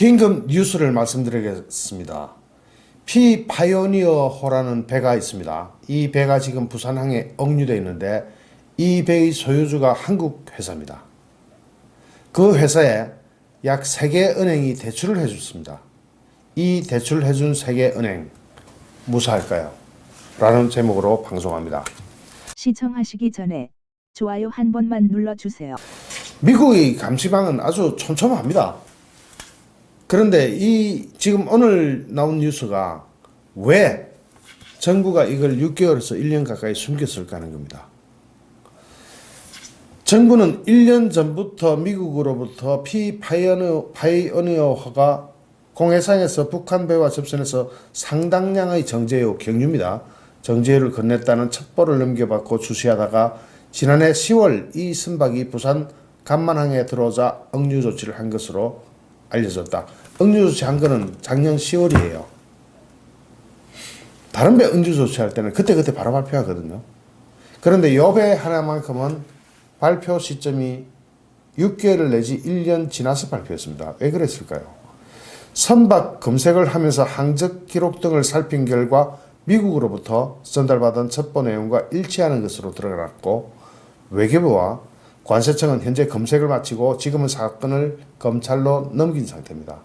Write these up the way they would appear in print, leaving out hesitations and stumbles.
긴급 뉴스를 말씀드리겠습니다. 피파이오니어호라는 배가 있습니다. 이 배가 지금 부산항에 억류되어 있는데 이 배의 소유주가 한국 회사입니다. 그 회사에 약 3개 은행이 대출을 해줬습니다. 이 대출을 해준 3개 은행 무사할까요? 라는 제목으로 방송합니다. 시청하시기 전에 좋아요 한 번만 눌러주세요. 미국의 감시망은 아주 촘촘합니다. 그런데 지금 오늘 나온 뉴스가 왜 정부가 이걸 6개월에서 1년 가까이 숨겼을까 하는 겁니다. 정부는 1년 전부터 미국으로부터 피파이오니어호가 공해상에서 북한 배와 접선해서 상당량의 정제유, 경유입니다. 정제유를 건넸다는 첩보를 넘겨받고 주시하다가 지난해 10월 이 선박이 부산 간만항에 들어오자 억류 조치를 한 것으로 알려졌다. 억류 조치한 거는 작년 10월이에요. 다른 배 억류 조치할 때는 그때 바로 발표하거든요. 그런데 요 배 하나만큼은 발표 시점이 6개월 내지 1년 지나서 발표했습니다. 왜 그랬을까요? 선박 검색을 하면서 항적 기록 등을 살핀 결과 미국으로부터 전달받은 첩보 내용과 일치하는 것으로 드러났고, 외교부와 관세청은 현재 검색을 마치고 지금은 사건을 검찰로 넘긴 상태입니다.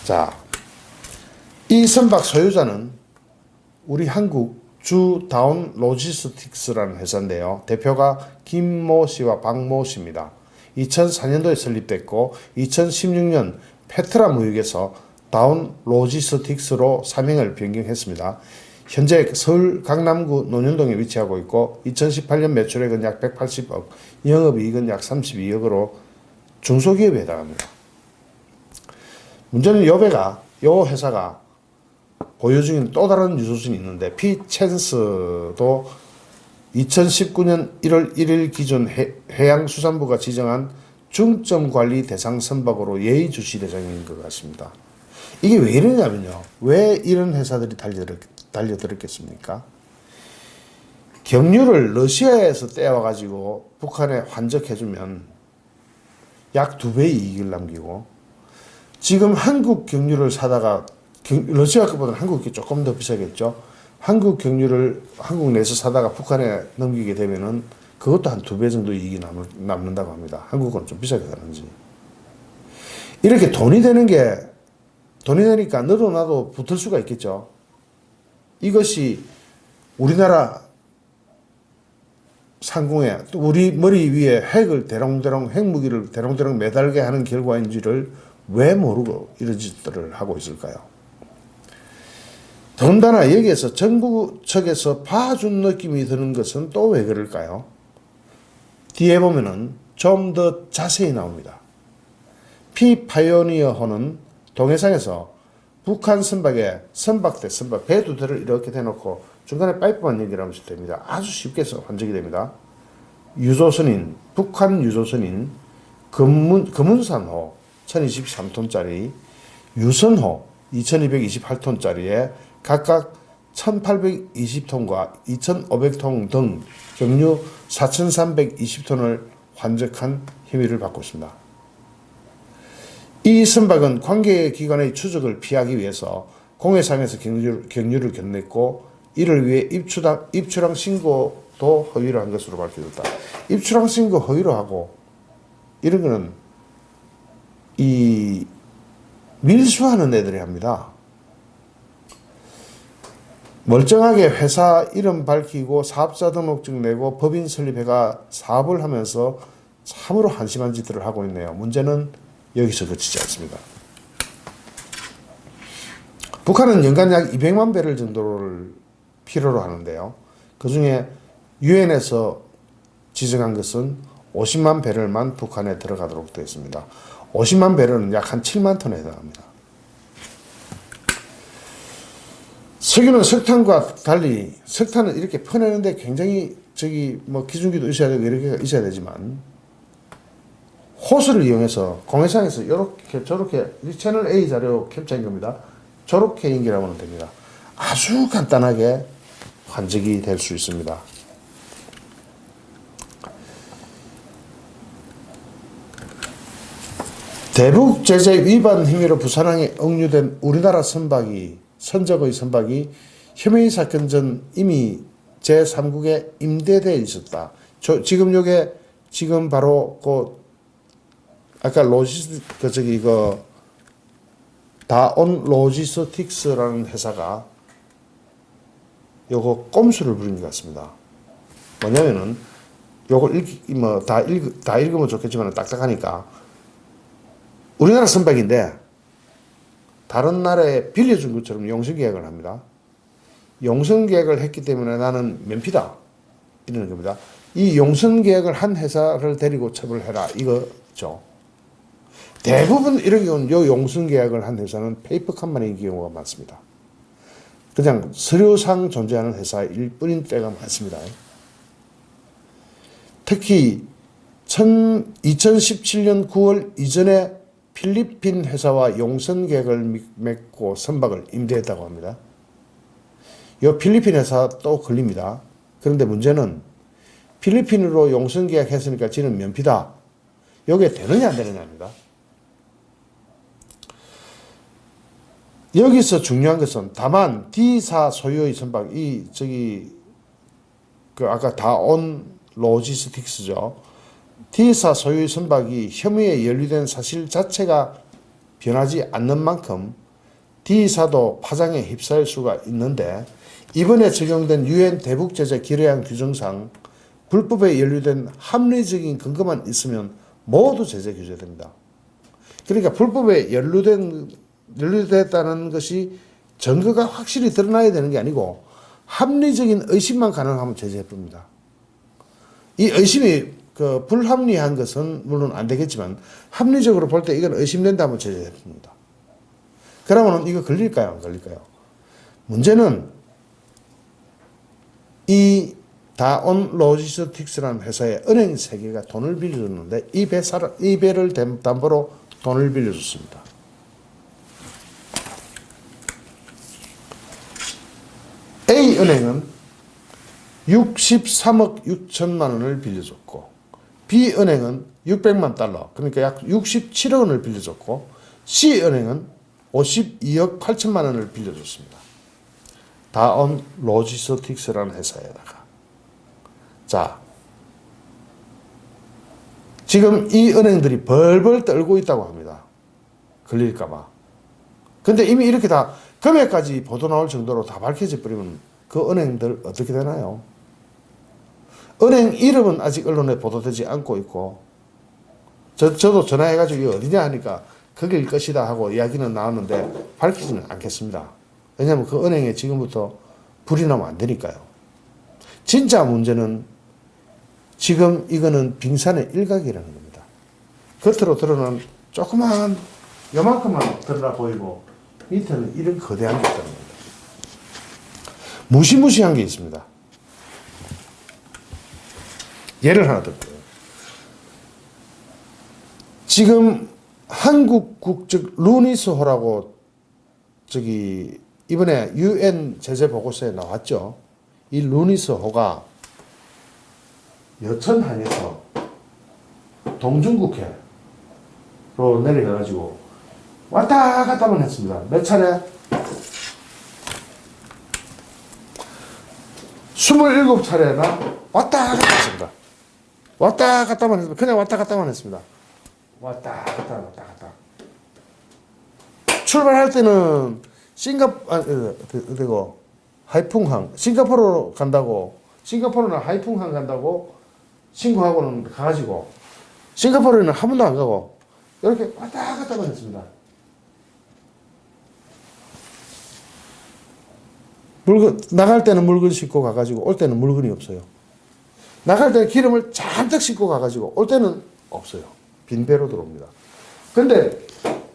자, 이 선박 소유자는 우리 한국 주다운 로지스틱스라는 회사인데요. 대표가 김모 씨와 박모 씨입니다. 2004년도에 설립됐고 2016년 페트라 무역에서 다운 로지스틱스로 사명을 변경했습니다. 현재 서울 강남구 논현동에 위치하고 있고 2018년 매출액은 약 180억, 영업이익은 약 32억으로 중소기업에 해당합니다. 문제는 요 회사가 보유 중인 또 다른 유조선이 있는데 피챈스도 2019년 1월 1일 기준 해양수산부가 지정한 중점관리 대상 선박으로 예의주시 대상인 것 같습니다. 이게 왜 이러냐면요. 왜 이런 회사들이 달려들었겠습니까? 경유를 러시아에서 떼어가지고 북한에 환적해주면 약 2배의 이익을 남기고, 지금 한국 경유를 사다가 러시아 것보다는 한국이 조금 더 비싸겠죠. 한국 경유를 한국 내에서 사다가 북한에 넘기게 되면은 그것도 한 2배 정도 이익이 남는다고 합니다. 한국은 좀 비싸게 사는지. 이렇게 돈이 되니까 너도 나도 붙을 수가 있겠죠. 이것이 우리나라 상공에 또 우리 머리 위에 핵무기를 대롱대롱 매달게 하는 결과인지를 왜 모르고 이런 짓들을 하고 있을까요? 더군다나 여기에서 정부 측에서 봐준 느낌이 드는 것은 또 왜 그럴까요? 뒤에 보면은 좀 더 자세히 나옵니다. 피파이오니어호는 동해상에서 북한 선박에 배 2대를 이렇게 대놓고 중간에 파이프만 연결하면 됩니다. 아주 쉽게 해서 환적이 됩니다. 북한 유조선인 금운산호 1023톤짜리, 유선호 2228톤짜리에 각각 1820톤과 2500톤 등 경유 4320톤을 환적한 혐의를 받고 있습니다. 이 선박은 관계기관의 추적을 피하기 위해서 공해상에서 경유를 건넸고, 이를 위해 입출항 신고도 허위로 한 것으로 밝혀졌다. 입출항 신고 허위로 하고 이런 거는 밀수하는 애들이 합니다. 멀쩡하게 회사 이름 밝히고 사업자 등록증 내고 법인 설립해가 사업을 하면서 참으로 한심한 짓들을 하고 있네요. 문제는 여기서 그치지 않습니다. 북한은 연간 약 200만 배럴 정도를 필요로 하는데요. 그 중에 유엔에서 지정한 것은 50만 배럴만 북한에 들어가도록 되어 있습니다. 50만 배럴은 약 한 7만 톤에 해당합니다. 석유는 석탄과 달리 석탄은 이렇게 퍼내는데 굉장히 기준기도 있어야 되고 이렇게 있어야 되지만, 호스를 이용해서 공해상에서 이렇게 저렇게 채널 A 자료 캡처인 겁니다. 저렇게 연결하면 됩니다. 아주 간단하게 환적이 될 수 있습니다. 대북 제재 위반 혐의로 부산항에 억류된 우리나라 선적의 선박이 혐의 사건 전 이미 제3국에 임대되어 있었다. 지금 요게 지금 바로 아까 다온 로지스틱스라는 회사가 요거 꼼수를 부린 것 같습니다. 뭐냐면은 요걸 다 읽으면 좋겠지만 딱딱하니까 우리나라 선박인데 다른 나라에 빌려준 것처럼 용선계약을 합니다. 용선계약을 했기 때문에 나는 면피다 이러는 겁니다. 이 용선계약을 한 회사를 데리고 처벌해라 이거죠. 대부분 이런 경우는 요 용선계약을 한 회사는 페이퍼 컴퍼니인 경우가 많습니다. 그냥 서류상 존재하는 회사일 뿐인 때가 많습니다. 특히 2017년 9월 이전에 필리핀 회사와 용선계약을 맺고 선박을 임대했다고 합니다. 이 필리핀 회사 또 걸립니다. 그런데 문제는 필리핀으로 용선계약 했으니까 지는 면피다. 이게 되느냐 안 되느냐입니다. 여기서 중요한 것은 다만 D사 소유의 선박, 아까 다온 로지스틱스죠. D사 소유의 선박이 혐의에 연루된 사실 자체가 변하지 않는 만큼 D사도 파장에 휩싸일 수가 있는데 이번에 적용된 유엔 대북제재 기뢰안 규정상 불법에 연루된 합리적인 근거만 있으면 모두 제재 규제됩니다. 그러니까 불법에 연루됐다는 것이 증거가 확실히 드러나야 되는 게 아니고 합리적인 의심만 가능하면 제재해봅니다. 이 의심이 불합리한 것은 물론 안 되겠지만 합리적으로 볼 때 이건 의심된다면 제재해봅니다. 그러면 이거 걸릴까요? 안 걸릴까요? 문제는 이 다온 로지스틱스라는 회사에 은행 3개가 돈을 빌려줬는데 이 배를 담보로 돈을 빌려줬습니다. A은행은 63억 6천만 원을 빌려줬고 B은행은 600만 달러 그러니까 약 67억 원을 빌려줬고 C은행은 52억 8천만 원을 빌려줬습니다. 다온 로지스틱스라는 회사에다가 자 지금 이 은행들이 벌벌 떨고 있다고 합니다. 걸릴까봐. 근데 이미 이렇게 다 금액까지 보도 나올 정도로 다 밝혀져 버리면 그 은행들 어떻게 되나요? 은행 이름은 아직 언론에 보도되지 않고 있고 저도 전화해가지고 이거 어디냐 하니까 거길 것이다 하고 이야기는 나왔는데 밝히지는 않겠습니다. 왜냐하면 그 은행에 지금부터 불이 나면 안 되니까요. 진짜 문제는 지금 이거는 빙산의 일각이라는 겁니다. 겉으로 드러난 조그만 요만큼만 드러나 보이고 밑에는 이런 거대한 게 있다는 겁니다. 무시무시한 게 있습니다. 예를 하나 들게요. 지금 한국 국적 루니스호라고 이번에 UN 제재 보고서에 나왔죠. 이 루니스호가 여천항에서 동중국해로 내려가가지고 왔다 갔다만 했습니다. 몇 차례? 27차례나 왔다 갔다 했습니다. 왔다 갔다만 했습니다. 그냥 왔다 갔다만 했습니다. 왔다 갔다 왔다 갔다. 출발할 때는 하이풍항 싱가포르로 간다고 싱가포르나 하이풍항 간다고 친구하고는 가가지고 싱가포르에는 한 번도 안 가고 이렇게 왔다 갔다만 했습니다. 나갈 때는 물건 싣고 가가지고 올 때는 물건이 없어요. 나갈 때는 기름을 잔뜩 싣고 가가지고 올 때는 없어요. 빈 배로 들어옵니다. 근데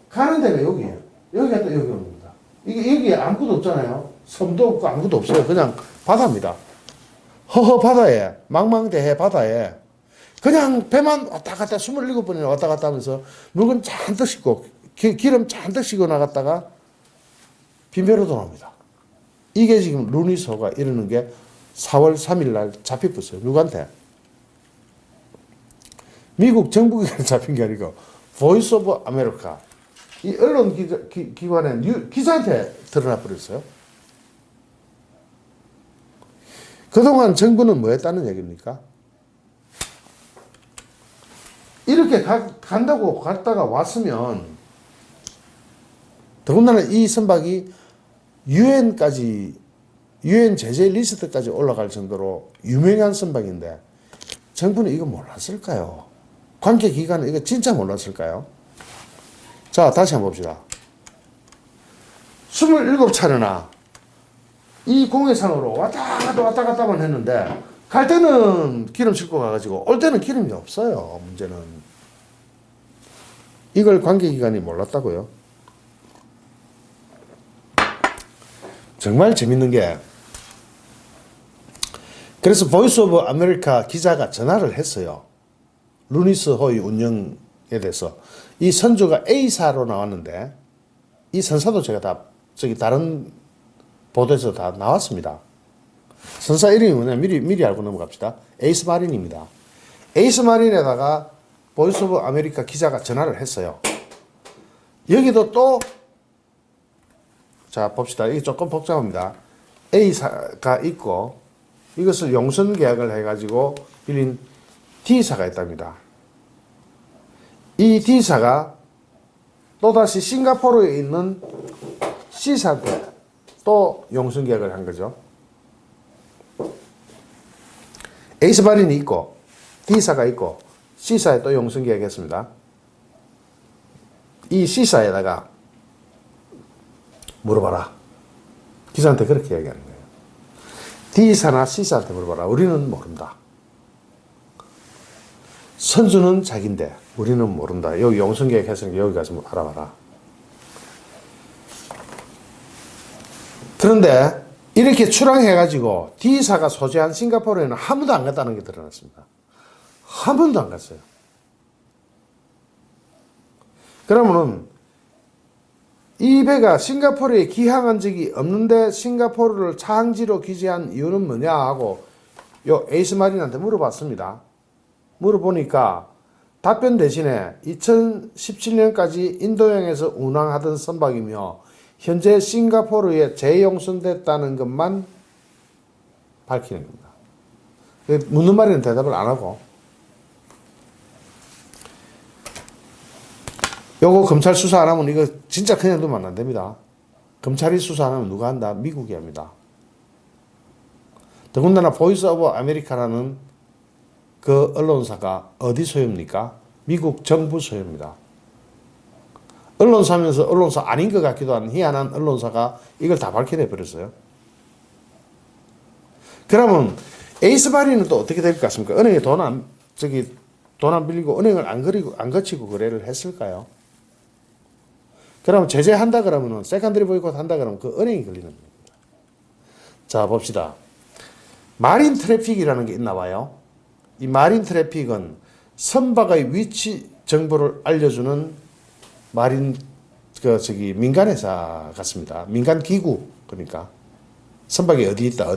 가는 데가 여기예요. 여기 갔다 여기 옵니다. 여기에 아무것도 없잖아요. 섬도 없고 아무것도 없어요. 그냥 바다입니다. 허허 바다에 망망대해 바다에 그냥 배만 왔다 갔다 27번이나 왔다 갔다 하면서 물건 잔뜩 싣고 기름 잔뜩 싣고 나갔다가 빈 배로 돌아옵니다. 이게 지금 루니스호가 이러는 게 4월 3일 날 잡혀버렸어요. 누구한테? 미국 정부기관에 잡힌 게 아니고 보이스 오브 아메리카 이 언론 기관의 기자한테 드러나 버렸어요. 그동안 정부는 뭐 했다는 얘기입니까? 이렇게 간다고 갔다가 왔으면 더군다나 이 선박이 유엔 제재 리스트까지 올라갈 정도로 유명한 선박인데 정부는 이거 몰랐을까요? 관계기관은 이거 진짜 몰랐을까요? 자, 다시 한번 봅시다. 27차례나 이 공해상으로 왔다 갔다만 했는데 갈 때는 기름 싣고 가가지고 올 때는 기름이 없어요. 문제는 이걸 관계기관이 몰랐다고요? 정말 재밌는 게 그래서 보이스 오브 아메리카 기자가 전화를 했어요. 루니스 호의 운영에 대해서. 이 선주가 A사로 나왔는데 이 선사도 제가 다 저기 다른 보도에서 다 나왔습니다. 선사 이름이 뭐냐 미리 알고 넘어갑시다. 에이스 마린입니다. 에이스 마린에다가 보이스 오브 아메리카 기자가 전화를 했어요. 여기도 또 자 봅시다. 이게 조금 복잡합니다. A사가 있고 이것을 용선 계약을 해가지고 빌린 D사가 있답니다. 이 D사가 또다시 싱가포르에 있는 C사한테 또 용선 계약을 한 거죠. A사 마린이 있고 D사가 있고 C사에 또 용선 계약했습니다. 이 C사에다가 물어봐라. 기사한테 그렇게 얘기하는 거예요. D사나 C사한테 물어봐라. 우리는 모른다. 선주는 자기인데 우리는 모른다. 여기 용선 계약 했으니까 여기 가서 알아봐라. 그런데 이렇게 출항해가지고 D사가 소재한 싱가포르에는 한 번도 안 갔다는 게 드러났습니다. 한 번도 안 갔어요. 그러면은 이 배가 싱가포르에 기항한 적이 없는데 싱가포르를 차항지로 기재한 이유는 뭐냐 하고 요 에이스 마린한테 물어봤습니다. 물어보니까 답변 대신에 2017년까지 인도양에서 운항하던 선박이며 현재 싱가포르에 재용선됐다는 것만 밝히는 겁니다. 묻는 말에는 대답을 안 하고 요거 검찰 수사 안 하면 이거 진짜 그냥 두면 안 됩니다. 검찰이 수사 안 하면 누가 한다? 미국이 합니다. 더군다나 보이스 오브 아메리카라는 그 언론사가 어디 소유입니까? 미국 정부 소유입니다. 언론사면서 언론사 아닌 것 같기도 한 희한한 언론사가 이걸 다 밝혀내 버렸어요. 그러면 에이스 마린은 또 어떻게 될 것 같습니까? 은행에 돈 안 빌리고 은행을 안 거치고 거래를 했을까요? 그러면 제재한다 그러면은 세컨드리 보이콧 한다 그러면 그 은행이 걸리는 겁니다. 자 봅시다. 마린 트래픽이라는 게 있나 봐요. 이 마린 트래픽은 선박의 위치 정보를 알려주는 마린 민간회사 같습니다. 민간 기구 그러니까 선박이 어디 있다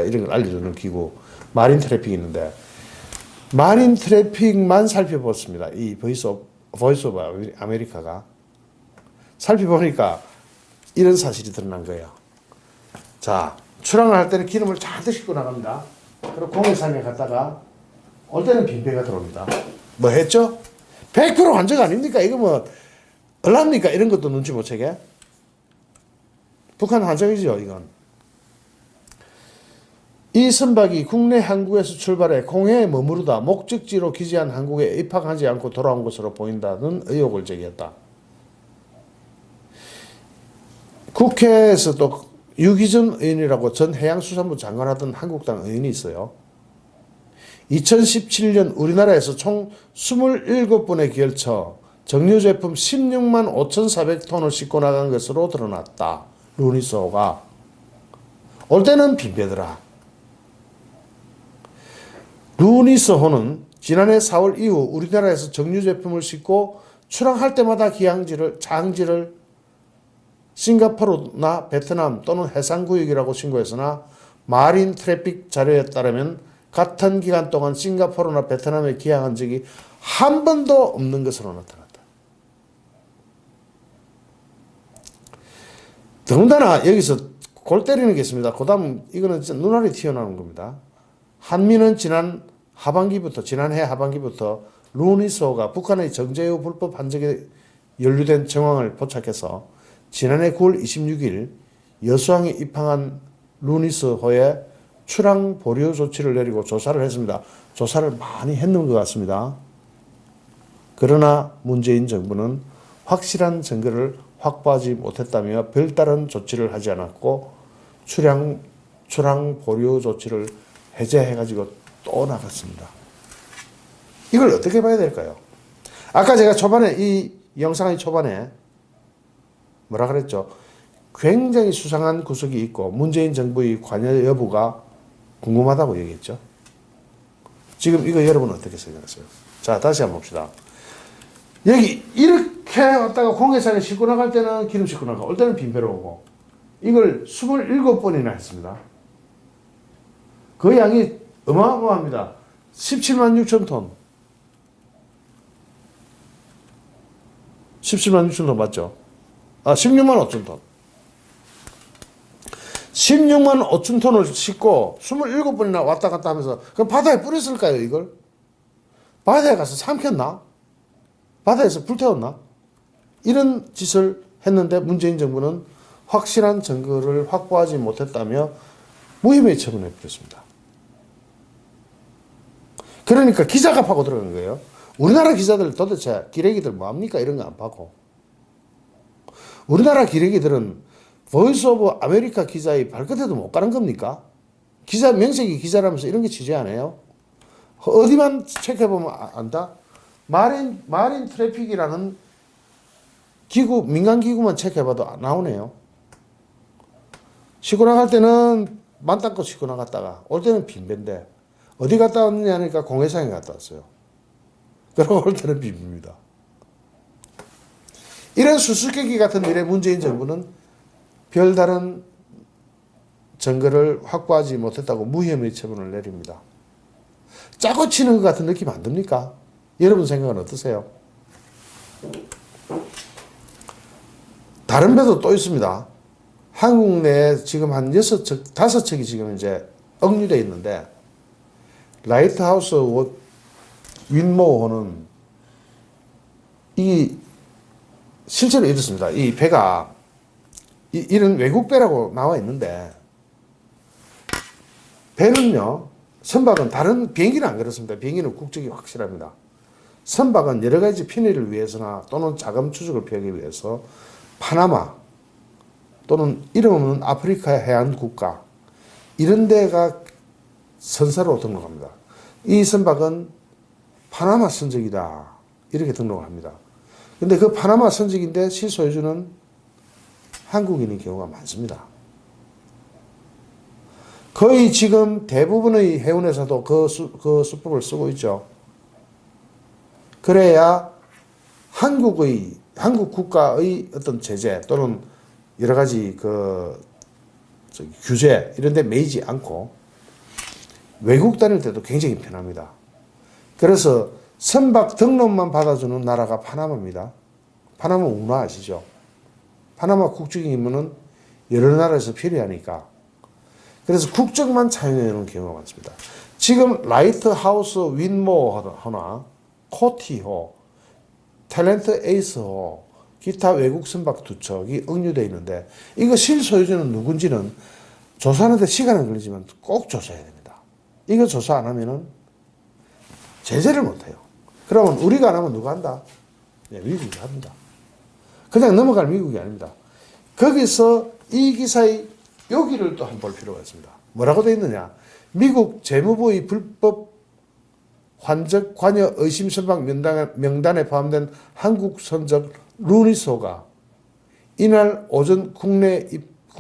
이런 걸 알려주는 기구 마린 트래픽이 있는데 마린 트래픽만 살펴봤습니다. 이 보이스 오브 아메리카가 살펴보니까 이런 사실이 드러난 거예요. 자, 출항을 할 때는 기름을 잔뜩 싣고 나갑니다. 그리고 공해상에 갔다가 올 때는 빈배가 들어옵니다. 뭐 했죠? 100% 환적 아닙니까? 이거 뭐 얼랍니까? 이런 것도 눈치 못 채게. 북한 환적이죠, 이건. 이 선박이 국내 항구에서 출발해 공해에 머무르다 목적지로 기재한 항구에 입항하지 않고 돌아온 것으로 보인다는 의혹을 제기했다. 국회에서 또 유기준 의원이라고 전 해양수산부 장관하던 한국당 의원이 있어요. 2017년 우리나라에서 총 27번에 걸쳐 정유제품 16만 5,400톤을 싣고 나간 것으로 드러났다. 루니스호가. 올 때는 빈배더라. 루니스호는 지난해 4월 이후 우리나라에서 정유제품을 싣고 출항할 때마다 차항지를 싱가포르나 베트남 또는 해상구역이라고 신고했으나 마린 트래픽 자료에 따르면 같은 기간 동안 싱가포르나 베트남에 기항한 적이 한 번도 없는 것으로 나타났다. 더군다나 여기서 골 때리는 게 있습니다. 그 다음 이거는 진짜 눈알이 튀어나오는 겁니다. 한미는 지난해 하반기부터 루니소가 북한의 정제유 불법 한적에 연루된 정황을 포착해서 지난해 9월 26일 여수항에 입항한 루니스호에 출항 보류 조치를 내리고 조사를 했습니다. 조사를 많이 했는 것 같습니다. 그러나 문재인 정부는 확실한 증거를 확보하지 못했다며 별다른 조치를 하지 않았고 출항 보류 조치를 해제해가지고 또 나갔습니다. 이걸 어떻게 봐야 될까요? 아까 제가 초반에 이 영상의 초반에 뭐라 그랬죠? 굉장히 수상한 구석이 있고 문재인 정부의 관여 여부가 궁금하다고 얘기했죠. 지금 이거 여러분 어떻게 생각하세요? 자, 다시 한번 봅시다. 여기 이렇게 왔다가 공해상에 싣고 나갈 때는 기름 싣고 나가, 올 때는 빈배로 오고, 이걸 27번이나 했습니다. 그 양이 어마어마합니다. 17만 6천 톤. 17만 6천 톤 맞죠? 16만 5천 톤. 16만 5천 톤을 싣고 27번이나 왔다 갔다 하면서, 그럼 바다에 뿌렸을까요, 이걸? 바다에 가서 삼켰나? 바다에서 불태웠나? 이런 짓을 했는데 문재인 정부는 확실한 증거를 확보하지 못했다며 무혐의 처분해 버렸습니다. 그러니까 기자가 파고 들어간 거예요. 우리나라 기자들 도대체 기레기들 뭐합니까? 이런 거 안 파고. 우리나라 기레기들은 보이스 오브 아메리카 기자의 발끝에도 못 가는 겁니까? 기자 명색이 기자라면서 이런 게 취재 안 해요? 어디만 체크해보면 안다? 마린 트래픽이라는 기구, 민간 기구만 체크해봐도 나오네요. 싣고 나갈 때는 만땅껏 싣고 나갔다가 올 때는 빈배인데 어디 갔다 왔느냐 하니까 공해상에 갔다 왔어요. 그러고 올 때는 빈배입니다. 이런 수수께끼 같은 일에 문재인 정부는 별다른 증거를 확보하지 못했다고 무혐의 처분을 내립니다. 짜고 치는 것 같은 느낌 안 듭니까? 여러분 생각은 어떠세요? 다른 배도 또 있습니다. 한국 내에 지금 한 6척, 5척이 지금 이제 억류되어 있는데, 라이트하우스 윈모호는 실제로 이렇습니다. 이 배가 이런 외국 배라고 나와 있는데, 배는요, 선박은 다른 비행기는 안 그렇습니다. 비행기는 국적이 확실합니다. 선박은 여러 가지 편의를 위해서나 또는 자금 추적을 피하기 위해서 파나마 또는 이름 없는 아프리카 해안 국가 이런 데가 선사로 등록합니다. 이 선박은 파나마 선적이다 이렇게 등록을 합니다. 근데 그 파나마 선적인데 실소유주는 한국인의 경우가 많습니다. 거의 지금 대부분의 해운회사도 그 수법을 쓰고 있죠. 그래야 한국 국가의 어떤 제재 또는 여러 가지 규제 이런 데 매이지 않고 외국 다닐 때도 굉장히 편합니다. 그래서 선박 등록만 받아주는 나라가 파나마입니다. 파나마 운하 아시죠? 파나마 국적이면은 여러 나라에서 필요하니까. 그래서 국적만 차용하는 경우가 많습니다. 지금 라이트하우스 윈모호나 코티호, 탤런트 에이스호, 기타 외국 선박 2척이 억류되어 있는데 이거 실소유주는 누군지는 조사하는데 시간은 걸리지만 꼭 조사해야 됩니다. 이거 조사 안 하면은 제재를 못해요. 그러면 우리가 안 하면 누가 한다? 네, 미국이 합니다. 그냥 넘어갈 미국이 아닙니다. 거기서 이 기사의 여기를 또 한번 볼 필요가 있습니다. 뭐라고 되어 있느냐? 미국 재무부의 불법 환적 관여 의심 선박 명단에 포함된 한국 선적 루니소가 이날 오전 국내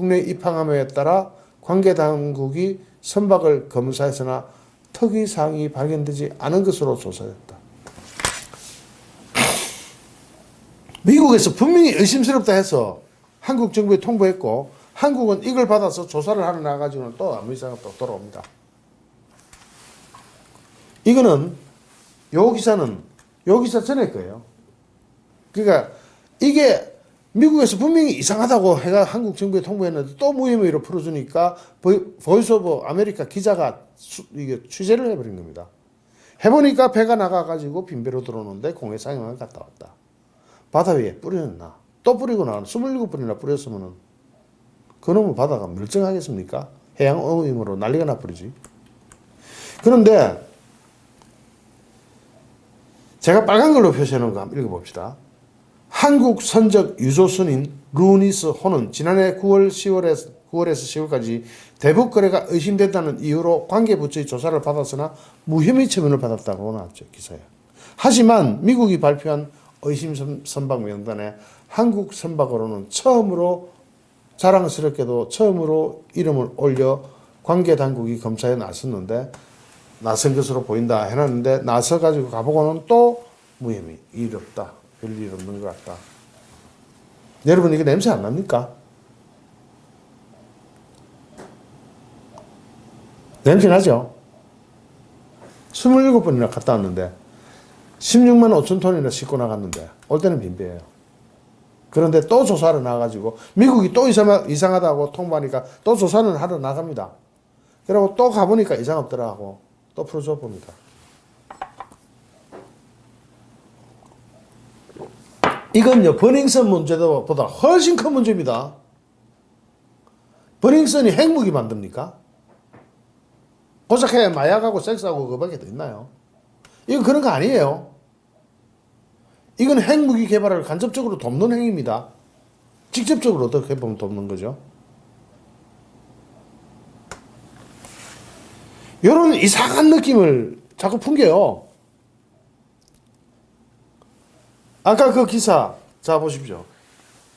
입항함에 따라 관계 당국이 선박을 검사했으나 특이사항이 발견되지 않은 것으로 조사됐다. 미국에서 분명히 의심스럽다 해서 한국 정부에 통보했고 한국은 이걸 받아서 조사를 하러 나가지고는 또 아무 이상 또 돌아옵니다. 이거는 요 기사 전에 거예요. 그러니까 이게 미국에서 분명히 이상하다고 해가 한국 정부에 통보했는데 또 무혐의로 풀어주니까 보이스 오브 아메리카 기자가 이게 취재를 해버린 겁니다. 해보니까 배가 나가가지고 빈배로 들어오는데 공해상황을 갔다 왔다. 바다 위에 뿌려놨나? 또 뿌리고 나면 27번이나 뿌렸으면은 그놈의 바다가 멀쩡하겠습니까? 해양 오염으로 난리가 나버리지. 그런데 제가 빨간 걸로 표시해놓은 거 한번 읽어봅시다. 한국 선적 유조선인 루니스 호는 지난해 9월에서 10월까지 대북 거래가 의심된다는 이유로 관계부처의 조사를 받았으나 무혐의 처분을 받았다고 나왔죠. 기사에. 하지만 미국이 발표한 의심 선박 명단에 한국 선박으로는 처음으로 이름을 올려 관계당국이 검사에 나선 것으로 보인다 해놨는데 나서가지고 가보고는 또 무혐의. 일 없다. 별일 없는 것 같다. 여러분 이게 냄새 안 납니까? 냄새 나죠? 27번이나 갔다 왔는데 16만 5천 톤이나 싣고 나갔는데 올 때는 빈배예요. 그런데 또 조사를 나가지고 미국이 또 이상하다고 통보하니까 또 조사는 하러 나갑니다. 그리고 또 가보니까 이상 없더라고 또 풀어줘 봅니다. 이건요 버닝썬 문제보다 훨씬 큰 문제입니다. 버닝썬이 핵무기 만듭니까? 고작해 마약하고 섹스하고 그밖에 더 있나요? 이건 그런 거 아니에요. 이건 핵무기 개발을 간접적으로 돕는 행위입니다. 직접적으로 어떻게 보면 돕는 거죠. 이런 이상한 느낌을 자꾸 풍겨요. 아까 그 기사 자 보십시오.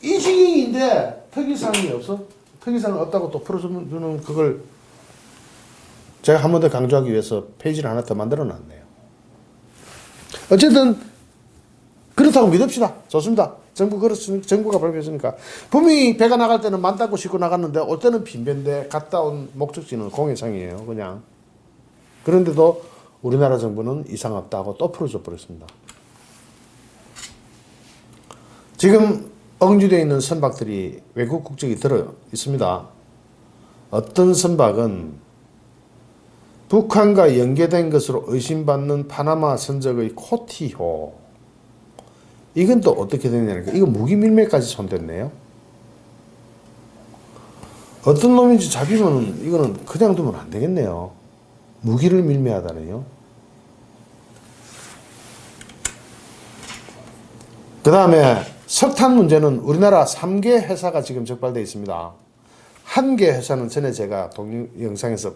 이 지경인데 특이사항이 없어? 특이사항 없다고 또 풀어주는 그걸 제가 한 번 더 강조하기 위해서 페이지를 하나 더 만들어 놨네요. 어쨌든 그렇다고 믿읍시다. 좋습니다. 정부가 발표했으니까. 분명히 배가 나갈 때는 만 닦고 싣고 나갔는데 올 때는 빈배인데 갔다 온 목적지는 공해상이에요. 그냥. 그런데도 우리나라 정부는 이상 없다고 또 풀어줘 버렸습니다. 지금 억류되어 있는 선박들이 외국 국적이 들어 있습니다. 어떤 선박은 북한과 연계된 것으로 의심받는 파나마 선적의 코티호. 이건 또 어떻게 되냐니까. 이거 무기 밀매까지 손댔네요. 어떤 놈인지 잡히면 이거는 그냥 두면 안 되겠네요. 무기를 밀매하다네요. 그 다음에 석탄 문제는 우리나라 3개 회사가 지금 적발되어 있습니다. 한 개 회사는 전에 제가 영상에서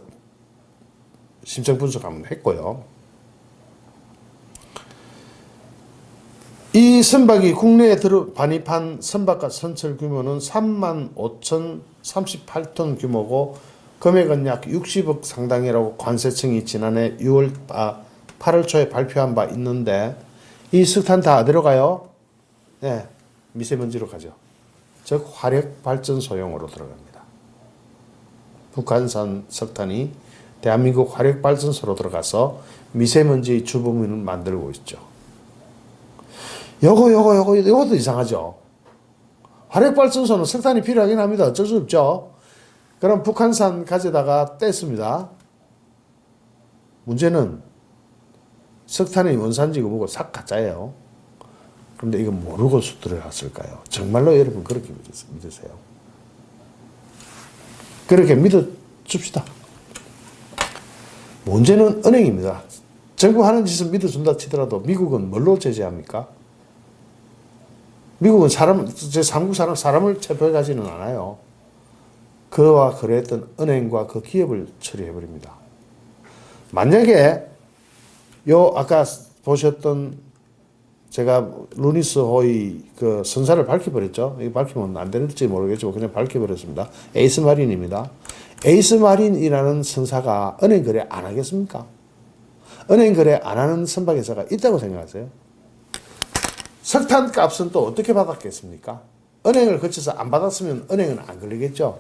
심층 분석 한번 했고요. 이 선박이 국내에 반입한 선박과 선철 규모는 35,038톤 규모고 금액은 약 60억 상당이라고 관세청이 지난해 8월 초에 발표한 바 있는데 이 석탄 다 어디로 가요? 네, 미세먼지로 가죠. 즉 화력발전소용으로 들어갑니다. 북한산 석탄이 대한민국 화력발전소로 들어가서 미세먼지의 주범을 만들고 있죠. 요것도 이상하죠. 화력발전소는 석탄이 필요하긴 합니다. 어쩔 수 없죠. 그럼 북한산 가져다가 뗐습니다. 문제는 석탄의 원산지가 뭐고 싹 가짜예요. 그런데 이거 모르고 들어갔을까요? 정말로 여러분 그렇게 믿으세요? 그렇게 믿어줍시다. 문제는 은행입니다. 정부 하는 짓은 믿어준다 치더라도 미국은 뭘로 제재합니까? 미국은 제3국 사람을 체포해가지는 않아요. 그와 거래했던 은행과 그 기업을 처리해버립니다. 만약에 아까 보셨던 제가 루니스 호의 그 선사를 밝혀버렸죠. 이거 밝히면 안 될지 모르겠지만 그냥 밝혀버렸습니다. 에이스 마린입니다. 에이스 마린이라는 선사가 은행 거래 안 하겠습니까? 은행 거래 안 하는 선박회사가 있다고 생각하세요? 석탄 값은 또 어떻게 받았겠습니까? 은행을 거쳐서 안 받았으면 은행은 안 걸리겠죠.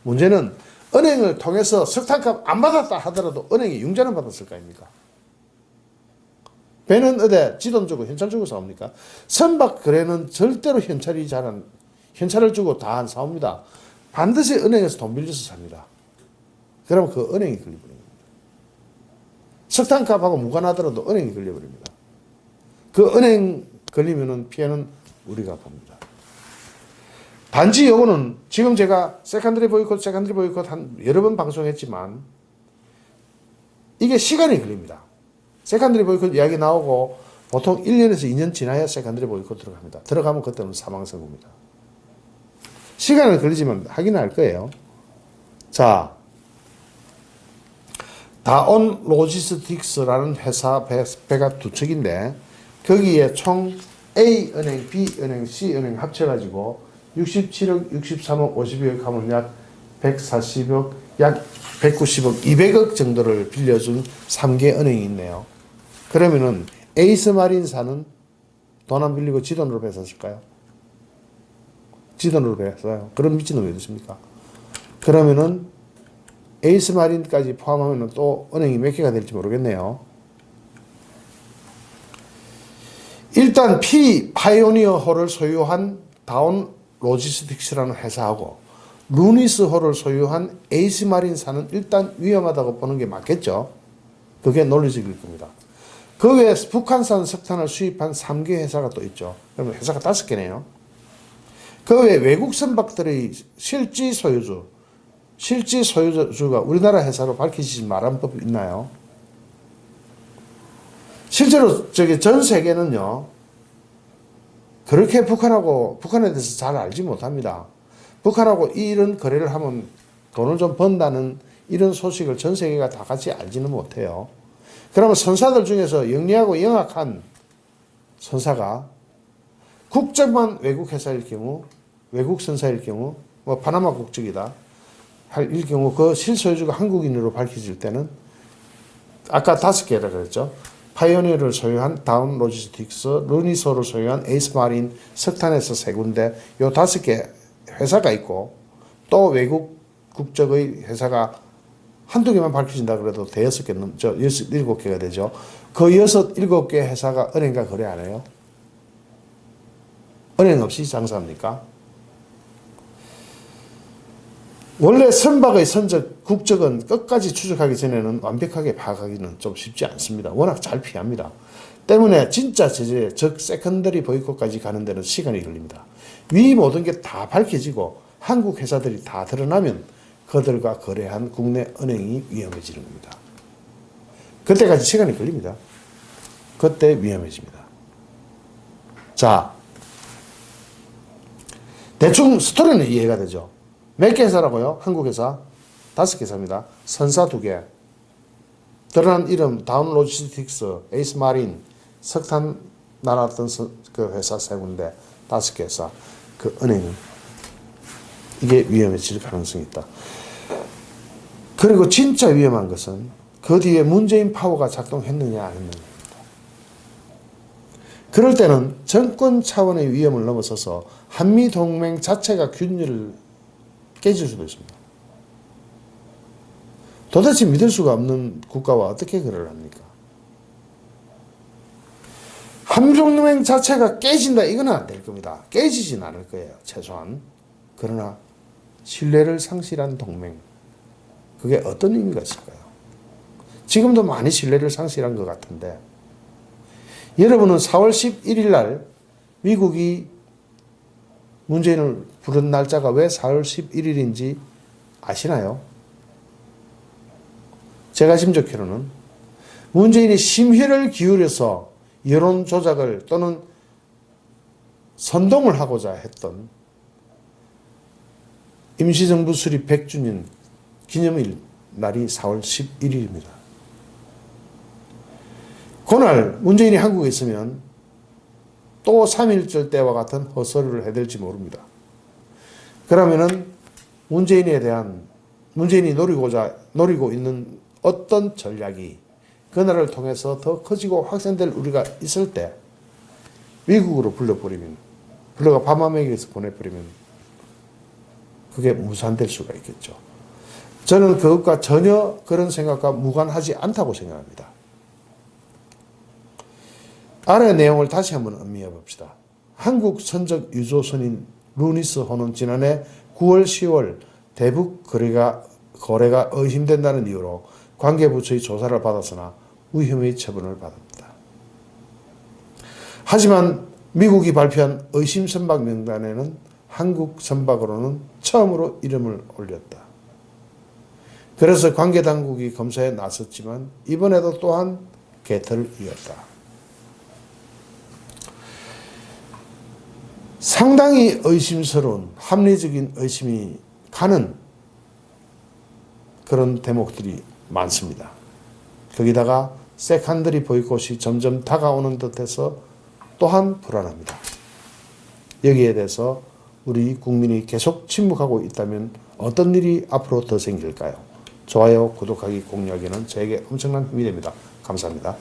문제는 은행을 통해서 석탄값 안 받았다 하더라도 은행이 융자는 받았을 거 아닙니까? 배는 어디 지돈 주고 현찰 주고 사옵니까? 선박 거래는 절대로 현찰이 현찰을 주고 다 안 사옵니다. 반드시 은행에서 돈 빌려서 삽니다. 그러면 그 은행이 걸려버립니다. 석탄값하고 무관하더라도 은행이 걸려버립니다. 그 은행 걸리면은 피해는 우리가 봅니다. 단지 요거는 지금 제가 세컨더리 보이콧 한 여러 번 방송했지만 이게 시간이 걸립니다. 세컨더리 보이콧 이야기 나오고 보통 1년에서 2년 지나야 세컨더리 보이콧 들어갑니다. 들어가면 그때는 사망 선고입니다. 시간은 걸리지만 하긴 할 거예요. 자, 다온 로지스틱스라는 회사 배가 두 척인데 거기에 총 A은행, B은행, C은행 합쳐가지고 67억, 63억, 52억 하면 약 140억, 약 190억, 200억 정도를 빌려준 3개 은행이 있네요. 그러면은 에이스마린사는 돈 안 빌리고 지 돈으로 뺏었을까요? 지 돈으로 뺏었어요. 그런 미친놈이 어디 있습니까? 그러면은 에이스마린까지 포함하면 또 은행이 몇 개가 될지 모르겠네요. 일단 파이오니어홀을 소유한 다운 로지스틱스라는 회사하고 루니스홀을 소유한 에이스마린사는 일단 위험하다고 보는 게 맞겠죠. 그게 논리적일 겁니다. 그 외에 북한산 석탄을 수입한 3개 회사가 또 있죠. 그러면 회사가 5개네요. 그 외에 외국 선박들의 실질 소유주가 우리나라 회사로 밝히지 말한 법이 있나요? 실제로 전 세계는요, 그렇게 북한에 대해서 잘 알지 못합니다. 북한하고 이런 거래를 하면 돈을 좀 번다는 이런 소식을 전 세계가 다 같이 알지는 못해요. 그러면 선사들 중에서 영리하고 영악한 선사가 국적만 외국 회사일 경우, 외국 선사일 경우, 뭐 파나마 국적이다 할 경우 그 실소유주가 한국인으로 밝혀질 때는 아까 5개라 그랬죠. 파이오니어를 소유한 다운 로지스틱스, 루니소를 소유한 에이스마린, 석탄에서 3군데, 요 5개 회사가 있고 또 외국 국적의 회사가 한두 개만 밝혀진다 그래도 대여섯 개 넘죠. 7개가 되죠. 그 6, 7개 회사가 은행과 거래 안 해요? 은행 없이 장사합니까? 원래 선박의 국적은 끝까지 추적하기 전에는 완벽하게 파악하기는 좀 쉽지 않습니다. 워낙 잘 피합니다. 때문에 진짜 제재, 즉 세컨더리 보이콧까지 가는 데는 시간이 걸립니다. 위 모든 게 다 밝혀지고 한국 회사들이 다 드러나면 그들과 거래한 국내 은행이 위험해지는 겁니다. 그때까지 시간이 걸립니다. 그때 위험해집니다. 자, 대충 스토리는 이해가 되죠. 몇 개 회사라고요? 한국 회사 5개 회사입니다. 선사 2개, 드러난 이름 다운 로지스틱스, 에이스마린, 석탄 나눴던 그 회사 3군데, 5개 회사, 그 은행은 이게 위험해질 가능성이 있다. 그리고 진짜 위험한 것은 그 뒤에 문재인 파워가 작동했느냐 안 했느냐입니다. 그럴 때는 정권 차원의 위험을 넘어서서 한미동맹 자체가 균열을 깨질 수도 있습니다. 도대체 믿을 수가 없는 국가와 어떻게 거래를 합니까? 한미동맹 자체가 깨진다 이거는 안 될 겁니다. 깨지진 않을 거예요. 최소한. 그러나 신뢰를 상실한 동맹, 그게 어떤 의미가 있을까요? 지금도 많이 신뢰를 상실한 것 같은데, 여러분은 4월 11일 날 미국이 문재인을 부른 날짜가 왜 4월 11일인지 아시나요? 제가 짐작하기로는 문재인이 심혈을 기울여서 여론 조작을 또는 선동을 하고자 했던 임시정부 수립 100주년 기념일 날이 4월 11일입니다. 그날 문재인이 한국에 있으면 또 3.1절 때와 같은 헛소리를 해야 될지 모릅니다. 그러면은 문재인이 노리고 있는 어떤 전략이 그날을 통해서 더 커지고 확산될 우리가 있을 때 미국으로 불러가 밤하메기에서 보내버리면 그게 무산될 수가 있겠죠. 저는 그것과 전혀 그런 생각과 무관하지 않다고 생각합니다. 아래 내용을 다시 한번 음미해 봅시다. 한국 선적 유조선인 루니스호는 지난해 9월 10월 대북 거래가 의심된다는 이유로 관계부처의 조사를 받았으나 위험의 처분을 받았다. 하지만 미국이 발표한 의심 선박 명단에는 한국 선박으로는 처음으로 이름을 올렸다. 그래서 관계당국이 검사에 나섰지만 이번에도 또한 개털을 이었다. 상당히 의심스러운 합리적인 의심이 가는 그런 대목들이 많습니다. 거기다가 세컨더리 보이콧이 점점 다가오는 듯해서 또한 불안합니다. 여기에 대해서 우리 국민이 계속 침묵하고 있다면 어떤 일이 앞으로 더 생길까요? 좋아요, 구독하기, 공유하기는 저에게 엄청난 힘이 됩니다. 감사합니다.